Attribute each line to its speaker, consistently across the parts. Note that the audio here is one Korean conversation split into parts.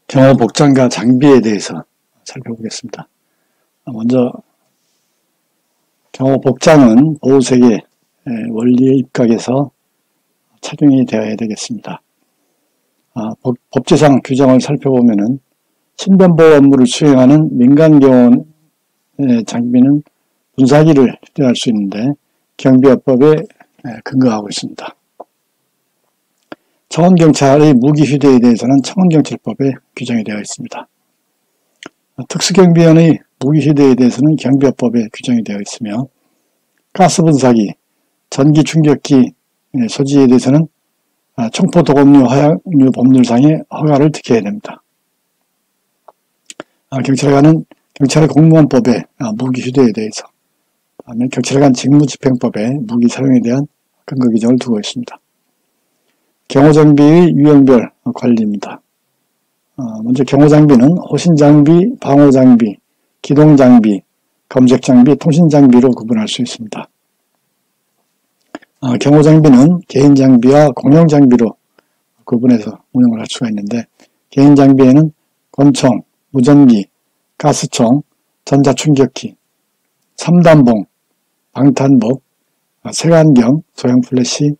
Speaker 1: 경호 복장과 장비에 대해서 살펴보겠습니다. 먼저 경호 복장은 보호색의 원리에 입각해서 착용이 되어야 되겠습니다. 법제상 규정을 살펴보면은 신변보호 업무를 수행하는 민간경호의 장비는 분사기를 휴대할 수 있는데 경비업법에 근거하고 있습니다. 청원경찰의 무기 휴대에 대해서는 청원경찰법에 규정이 되어 있습니다. 특수경비원의 무기 휴대에 대해서는 경비업법에 규정이 되어 있으며 가스분사기, 전기충격기 소지에 대해서는 총포도검류 화약류 법률상의 허가를 득해야 됩니다. 경찰관은 경찰의 공무원법에 무기 휴대에 대해서, 다음에 경찰관 직무집행법에 무기 사용에 대한 근거 규정을 두고 있습니다. 경호장비의 유형별 관리입니다. 먼저 경호장비는 호신장비, 방호장비, 기동장비, 검색장비, 통신장비로 구분할 수 있습니다. 경호장비는 개인장비와 공용장비로 구분해서 운영을 할 수가 있는데, 개인장비에는 권총, 무전기, 가스총, 전자충격기, 3단봉, 방탄복, 색안경, 소형 플래시,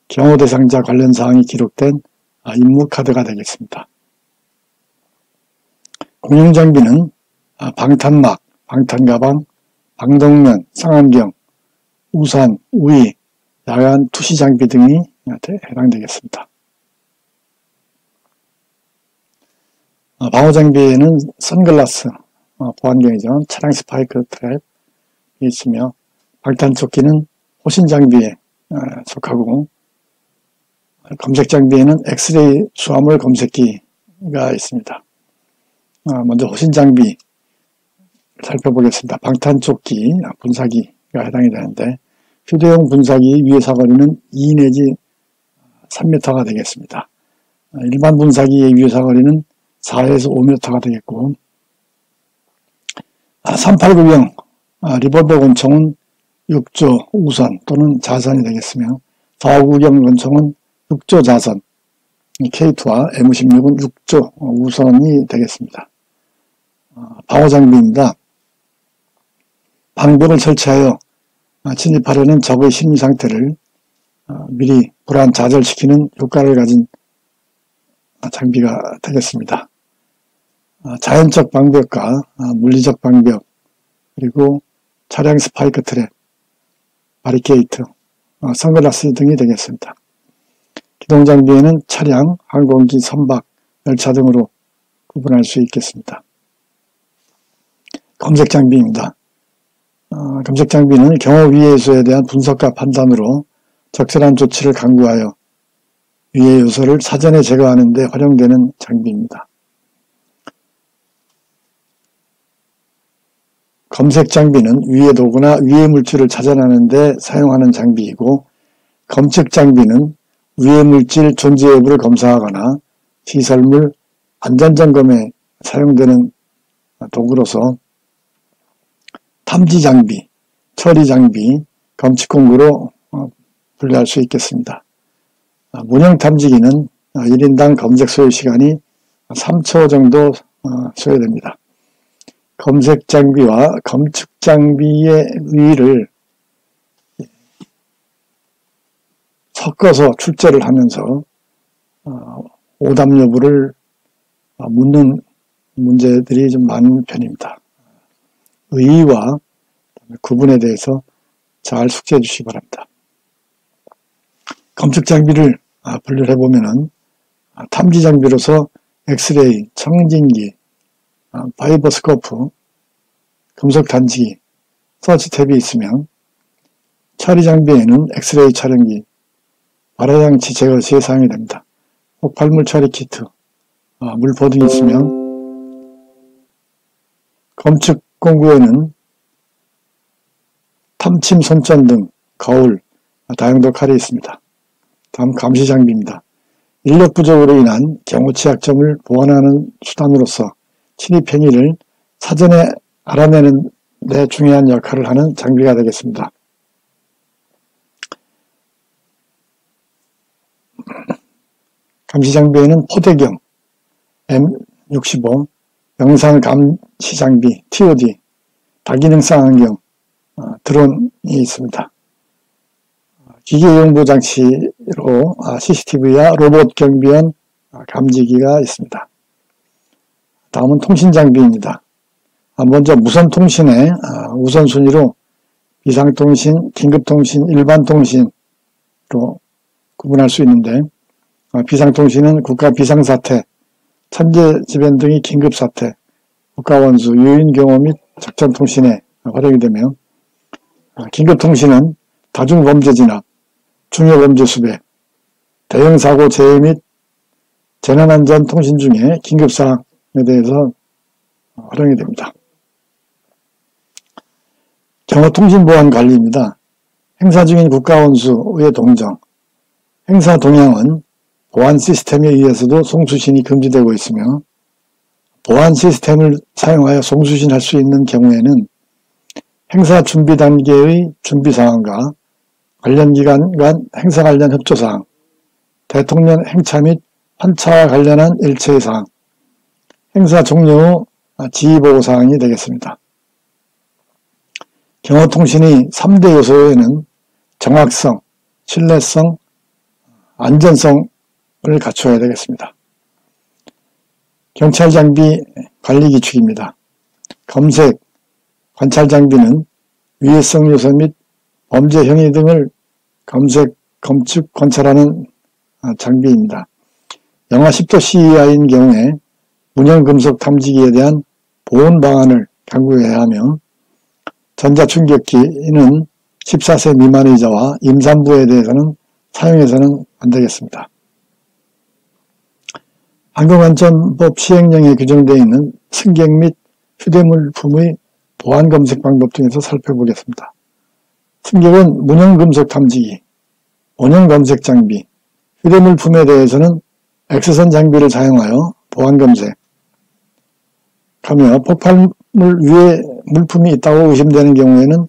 Speaker 1: 경호 대상자 관련 사항이 기록된 임무카드가 되겠습니다. 공용장비는 방탄막, 방탄가방, 방독면, 상안경, 우산, 우의, 야간 투시장비 등이 해당되겠습니다. 방호장비에는 선글라스, 보안경이죠. 차량 스파이크 트랩이 있으며, 방탄조끼는 호신장비에 속하고, 검색장비에는 엑스레이 수화물 검색기가 있습니다. 먼저 호신장비 살펴보겠습니다. 방탄조끼, 분사기가 해당이 되는데, 휴대용 분사기 위의 사거리는 2 내지 3m가 되겠습니다. 일반 분사기의 위의 사거리는 4에서 5m가 되겠고, 389형 리볼버 권총은 6조 우선 또는 자선이 되겠으며, 459형 권총은 6조 자선, K2와 M16은 6조 우선이 되겠습니다. 방호장비입니다. 방부를 설치하여 진입하려는 적의 심리 상태를 미리 불안 좌절시키는 효과를 가진 장비가 되겠습니다. 자연적 방벽과 물리적 방벽, 그리고 차량 스파이크 트랩, 바리케이트, 선글라스 등이 되겠습니다. 기동장비에는 차량, 항공기, 선박, 열차 등으로 구분할 수 있겠습니다. 검색장비입니다. 검색장비는 경호 위해 요소에 대한 분석과 판단으로 적절한 조치를 강구하여 위해 요소를 사전에 제거하는 데 활용되는 장비입니다. 검색장비는 위해 도구나 위해 물질을 찾아내는 데 사용하는 장비이고, 검측장비는 위해 물질 존재 여부를 검사하거나 시설물 안전점검에 사용되는 도구로서 탐지장비, 처리장비, 검측공구로 분류할 수 있겠습니다. 문형탐지기는 1인당 검색 소요 시간이 3초 정도 소요됩니다. 검색장비와 검측장비의 의의를 섞어서 출제를 하면서 오답 여부를 묻는 문제들이 좀 많은 편입니다. 의의와 구분에 대해서 잘 숙지해 주시기 바랍니다. 검측장비를 분류를 해보면은 탐지장비로서 엑스레이, 청진기, 바이버스코프, 금속단지기, 서치탭이 있으면, 처리장비에는 엑스레이 촬영기, 발화장치 제거 시에 사용이 됩니다. 폭발물 처리 키트, 물포 등이 있으면, 검측 공구에는 탐침 손전 등 거울, 다용도 칼이 있습니다. 다음 감시장비입니다. 인력 부족으로 인한 경호 취약점을 보완하는 수단으로서 침입 행위를 사전에 알아내는 데 중요한 역할을 하는 장비가 되겠습니다. 감시장비에는 포대경, 65, 영상 감시 장비 TOD, 다기능성 안경, 드론이 있습니다. 기계용부 장치로 CCTV와 로봇 경비원 감지기가 있습니다. 다음은 통신 장비입니다. 먼저 무선 통신의 우선순위로 비상통신, 긴급통신, 일반통신으로 구분할 수 있는데, 비상통신은 국가 비상사태, 천재지변 등의 긴급사태, 국가원수, 유인경호 및 작전통신에 활용이 되며, 긴급통신은 다중범죄 진압, 중요범죄 수배, 대형사고 재해 및 재난안전 통신 중에 긴급사항에 대해서 활용이 됩니다. 경호통신보안관리입니다. 행사 중인 국가원수의 동정, 행사 동향은 보안 시스템에 의해서도 송수신이 금지되고 있으며, 보안 시스템을 사용하여 송수신할 수 있는 경우에는 행사 준비 단계의 준비사항과 관련 기관 간 행사 관련 협조사항, 대통령 행차 및 환차와 관련한 일체의 사항, 행사 종료 후 지휘보고사항이 되겠습니다. 경호통신의 3대 요소에는 정확성, 신뢰성, 안전성을 갖춰야 되겠습니다. 경찰장비 관리기축입니다. 검색, 관찰장비는 위해성 요소 및 범죄 행위 등을 검색, 검측, 관찰하는 장비입니다. 영하 10도C 이하인 경우에 문형금속 탐지기에 대한 보온 방안을 강구해야 하며, 전자충격기는 14세 미만의 자와 임산부에 대해서는 사용해서는 안 되겠습니다. 항공안전법 시행령에 규정되어 있는 승객 및 휴대물품의 보안검색 방법 등에서 살펴보겠습니다. 승객은 문형금속 탐지기, 원형검색 장비, 휴대물품에 대해서는 X선 장비를 사용하여 보안검색 하며, 폭발물 위에 물품이 있다고 의심되는 경우에는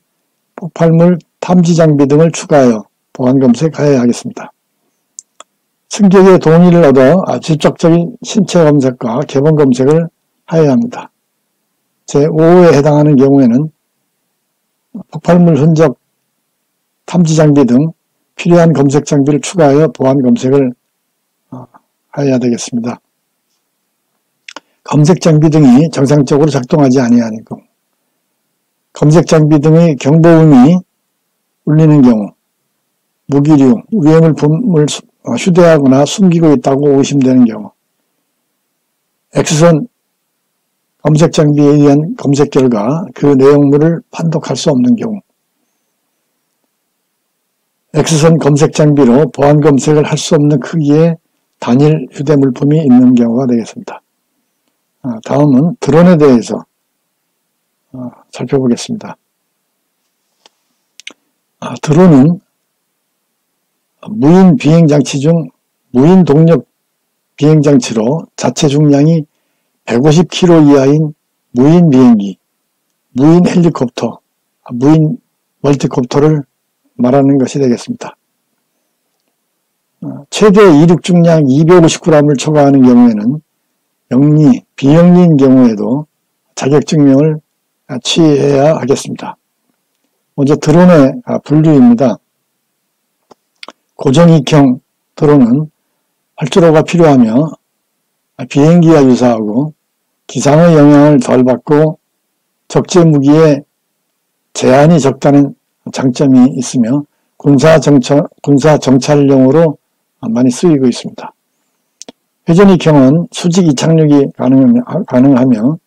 Speaker 1: 폭발물 탐지 장비 등을 추가하여 보안검색하여야 하겠습니다. 승객의 동의를 얻어 직접적인 신체 검색과 개본 검색을 하여야 합니다. 제5호에 해당하는 경우에는 폭발물 흔적 탐지 장비 등 필요한 검색 장비를 추가하여 보안 검색을 하여야 되겠습니다. 검색 장비 등이 정상적으로 작동하지 아니하는 경우, 검색 장비 등의 경보음이 울리는 경우, 무기류, 위해물품을 휴대하거나 숨기고 있다고 의심되는 경우, X선 검색 장비에 의한 검색 결과 그 내용물을 판독할 수 없는 경우, X선 검색 장비로 보안 검색을 할 수 없는 크기의 단일 휴대물품이 있는 경우가 되겠습니다. 다음은 드론에 대해서 살펴보겠습니다. 드론은 무인 비행장치 중 무인 동력 비행장치로 자체 중량이 150kg 이하인 무인 비행기, 무인 헬리콥터, 무인 멀티콥터를 말하는 것이 되겠습니다. 최대 이륙 중량 250g을 초과하는 경우에는 영리, 비영리인 경우에도 자격증명을 취해야 하겠습니다. 먼저 드론의 분류입니다. 고정익형 드론은 활주로가 필요하며 비행기와 유사하고 기상의 영향을 덜 받고 적재 무기에 제한이 적다는 장점이 있으며 군사 정찰용으로 많이 쓰이고 있습니다. 회전익형은 수직 이착륙이 가능하며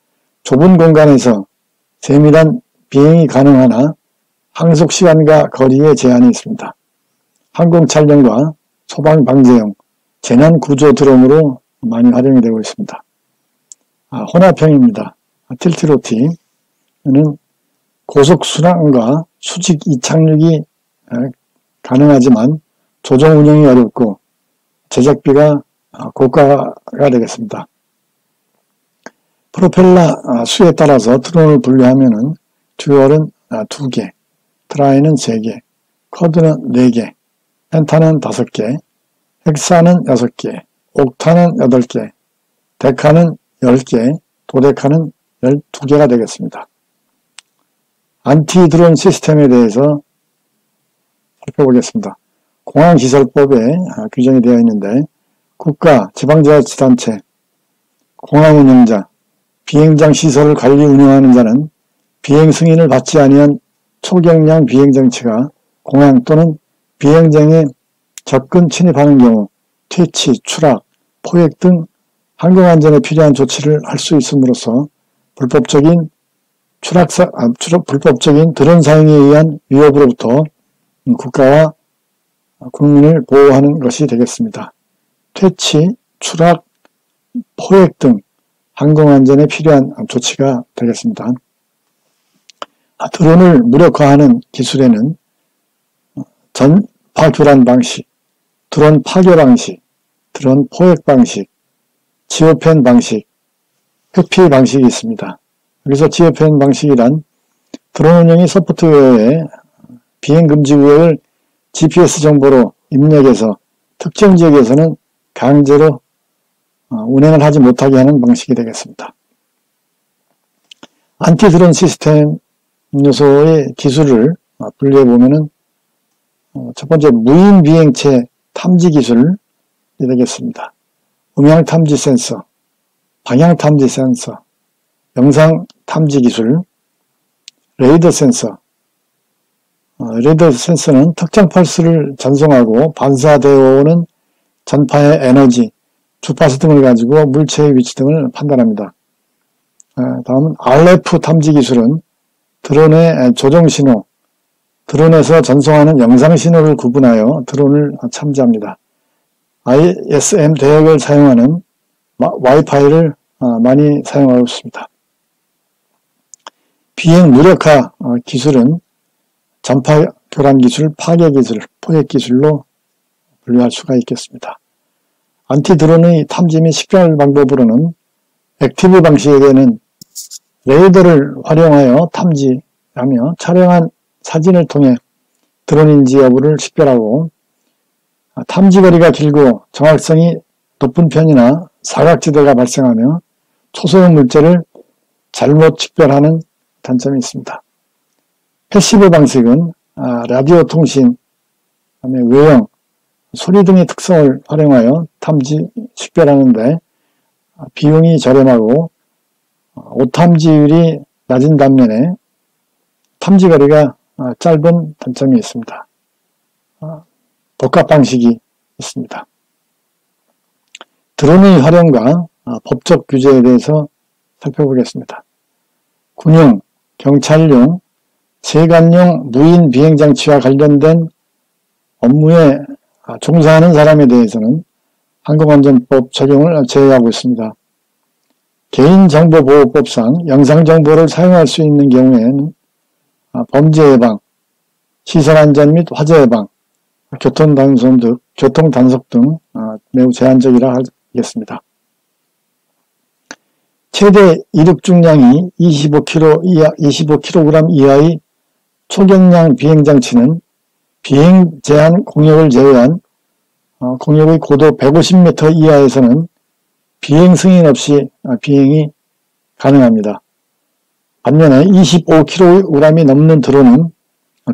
Speaker 1: 좁은 공간에서 세밀한 비행이 가능하나 항속 시간과 거리에 제한이 있습니다. 항공 촬영과 소방 방재용, 재난 구조 드론으로 많이 활용이 되고 있습니다. 혼합형입니다. 틸트로티는 고속 순항과 수직 이착륙이 가능하지만 조종 운영이 어렵고 제작비가 고가가 되겠습니다. 프로펠러 수에 따라서 드론을 분류하면 듀얼은 2개, 트라이는 3개, 쿼드는 4개, 펜타는 5개, 헥사는 6개, 옥타는 8개, 데카는 10개, 도데카는 12개가 되겠습니다. 안티 드론 시스템에 대해서 살펴보겠습니다. 공항시설법에 규정이 되어 있는데 국가, 지방자치단체, 공항운영자, 비행장 시설을 관리 운영하는 자는 비행 승인을 받지 아니한 초경량 비행정치가 공항 또는 비행장에 접근 침입하는 경우 퇴치, 추락, 포획 등 항공안전에 필요한 조치를 할 수 있음으로써 불법적인 드론 사용에 의한 위협으로부터 국가와 국민을 보호하는 것이 되겠습니다. 퇴치, 추락, 포획 등 항공안전에 필요한 조치가 되겠습니다. 드론을 무력화하는 기술에는 전파 교란 방식, 드론 파괴 방식, 드론 포획 방식, 지오펜 방식, 회피 방식이 있습니다. 여기서 지오펜 방식이란 드론 운영이 소프트웨어에 비행금지 구역을 GPS 정보로 입력해서 특정 지역에서는 강제로 운행을 하지 못하게 하는 방식이 되겠습니다. 안티드론 시스템 요소의 기술을 분류해 보면은 첫 번째 무인 비행체 탐지 기술이 되겠습니다. 음향 탐지 센서, 방향 탐지 센서, 영상 탐지 기술, 레이더 센서. 레이더 센서는 특정 펄스를 전송하고 반사되어 오는 전파의 에너지, 주파수 등을 가지고 물체의 위치 등을 판단합니다. 다음은 RF 탐지 기술은 드론의 조종신호, 드론에서 전송하는 영상신호를 구분하여 드론을 탐지합니다. ISM 대역을 사용하는 와이파이를 많이 사용하고 있습니다. 비행 무력화 기술은 전파 교란 기술, 파괴 기술, 포획 기술로 분류할 수가 있겠습니다. 안티드론의 탐지 및 식별 방법으로는 액티브 방식에는 레이더를 활용하여 탐지하며 촬영한 사진을 통해 드론인지 여부를 식별하고 탐지거리가 길고 정확성이 높은 편이나 사각지대가 발생하며 초소형 물체를 잘못 식별하는 단점이 있습니다. 패시브 방식은 라디오 통신, 외형, 소리 등의 특성을 활용하여 탐지, 식별하는데 비용이 저렴하고 오탐지율이 낮은 반면에 탐지거리가 짧은 단점이 있습니다. 복합 방식이 있습니다. 드론의 활용과 법적 규제에 대해서 살펴보겠습니다. 군용, 경찰용, 세관용 무인 비행장치와 관련된 업무에 종사하는 사람에 대해서는 항공안전법 적용을 제외하고 있습니다. 개인정보보호법상 영상정보를 사용할 수 있는 경우에는 범죄 예방, 시설안전 및 화재 예방, 교통단속 등 매우 제한적이라 하겠습니다. 최대 이륙 중량이 25kg 이하의 초경량 비행장치는 비행 제한 공역을 제외한 공역의 고도 150m 이하에서는 비행 승인 없이 비행이 가능합니다. 반면에 25kg이 넘는 드론은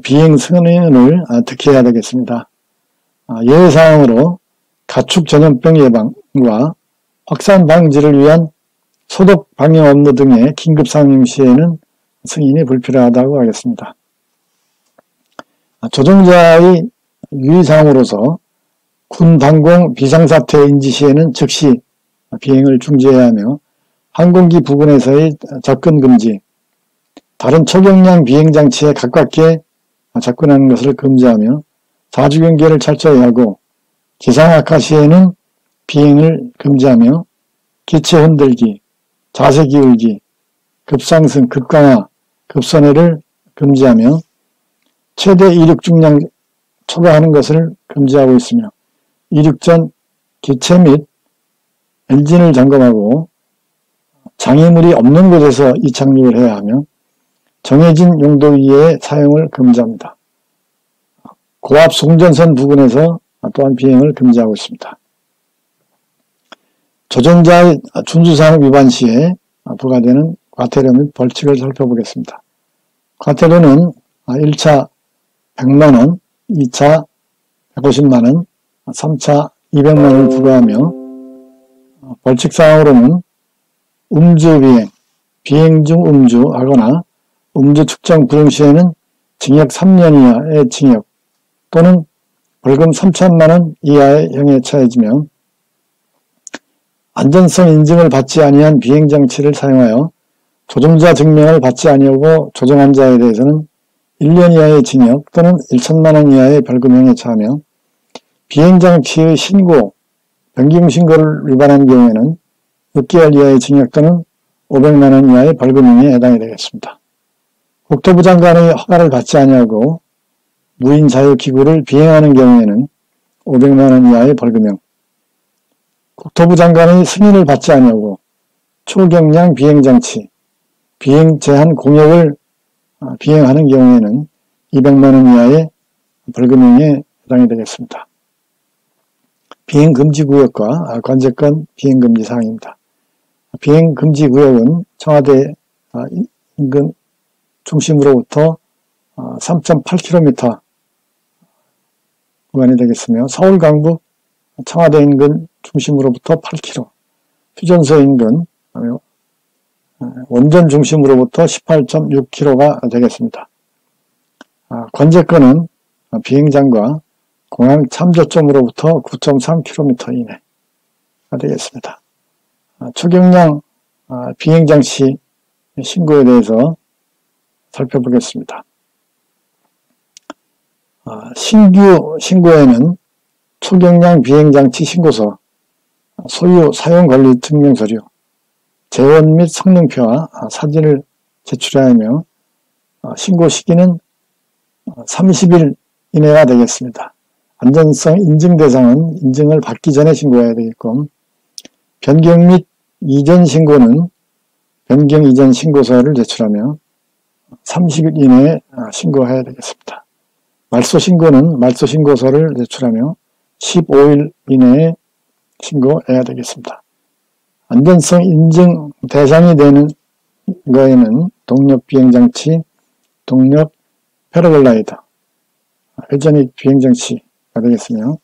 Speaker 1: 비행 승인을 득해야 되겠습니다. 예외사항으로 가축 전염병 예방과 확산 방지를 위한 소독 방역 업무 등의 긴급 상황 시에는 승인이 불필요하다고 하겠습니다. 조종자의 유의사항으로서 군 방공 비상사태 인지 시에는 즉시 비행을 중지해야 하며 항공기 부근에서의 접근 금지, 다른 초경량 비행장치에 가깝게 접근하는 것을 금지하며 사주경계를 철저히 하고 기상 악화 시에는 비행을 금지하며 기체 흔들기, 자세 기울기, 급상승, 급강하, 급선회를 금지하며 최대 이륙 중량 초과하는 것을 금지하고 있으며 이륙 전 기체 및 엔진을 점검하고 장애물이 없는 곳에서 이착륙을 해야 하며 정해진 용도 이외의 사용을 금지합니다. 고압 송전선 부근에서 또한 비행을 금지하고 있습니다. 조종자의 준수사항 위반 시에 부과되는 과태료 및 벌칙을 살펴보겠습니다. 과태료는 1차 100만원, 2차 150만원, 3차 200만원을 부과하며 벌칙사항으로는 음주비행, 비행 중 음주하거나 음주 측정 불응 시에는 징역 3년 이하의 징역 또는 벌금 3천만원 이하의 형에 처해지며 안전성 인증을 받지 아니한 비행장치를 사용하여 조종자 증명을 받지 아니하고 조종한 자에 대해서는 1년 이하의 징역 또는 1천만원 이하의 벌금형에 처하며 비행장치의 신고, 변경 신고를 위반한 경우에는 6개월 이하의 징역 또는 500만원 이하의 벌금형에 해당이 되겠습니다. 국토부 장관의 허가를 받지 아니하고 무인 자유기구를 비행하는 경우에는 500만원 이하의 벌금형, 국토부 장관의 승인을 받지 아니하고 초경량 비행장치, 비행 제한 공역을 비행하는 경우에는 200만원 이하의 벌금형에 해당이 되겠습니다. 비행금지구역과 관제권 비행금지 사항입니다. 비행금지구역은 청와대 인근 중심으로부터 3.8km 구간이 되겠으며 서울 강북 청와대 인근 중심으로부터 8km, 휴전소 인근 원전 중심으로부터 18.6km가 되겠습니다. 관제권은 비행장과 공항 참조점으로부터 9.3km 이내가 되겠습니다. 초경량 비행장치 신고에 대해서 살펴보겠습니다. 신규 신고에는 초경량 비행장치 신고서, 소유 사용권리 증명서류, 재원 및 성능표와 사진을 제출하며 신고 시기는 30일 이내가 되겠습니다. 안전성 인증 대상은 인증을 받기 전에 신고해야 되겠고 변경 및 이전 신고는 변경 이전 신고서를 제출하며 30일 이내에 신고해야 되겠습니다. 말소 신고는 말소 신고서를 제출하며 15일 이내에 신고해야 되겠습니다. 안전성 인증 대상이 되는 거에는 동력 비행장치, 동력 패러글라이더, 회전익 비행장치가 되겠으며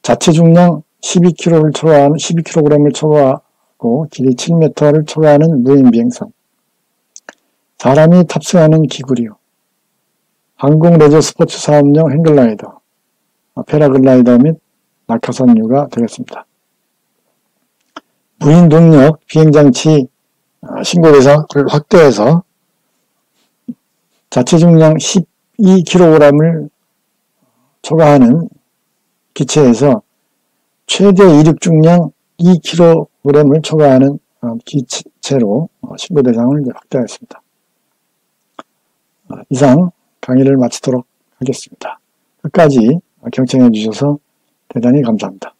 Speaker 1: 자체 중량 12kg를 초과하는 12kg을 초과하고 길이 7m를 초과하는 무인 비행선, 사람이 탑승하는 기구류, 항공 레저 스포츠 사업용 행글라이더, 패러글라이더 및 낙하산류가 되겠습니다. 무인 동력 비행장치 신고 대상을 확대해서 자체 중량 12kg을 초과하는 기체에서 최대 이륙 중량 2kg을 초과하는 기체로 신고 대상을 확대하였습니다. 이상 강의를 마치도록 하겠습니다. 끝까지 경청해 주셔서 대단히 감사합니다.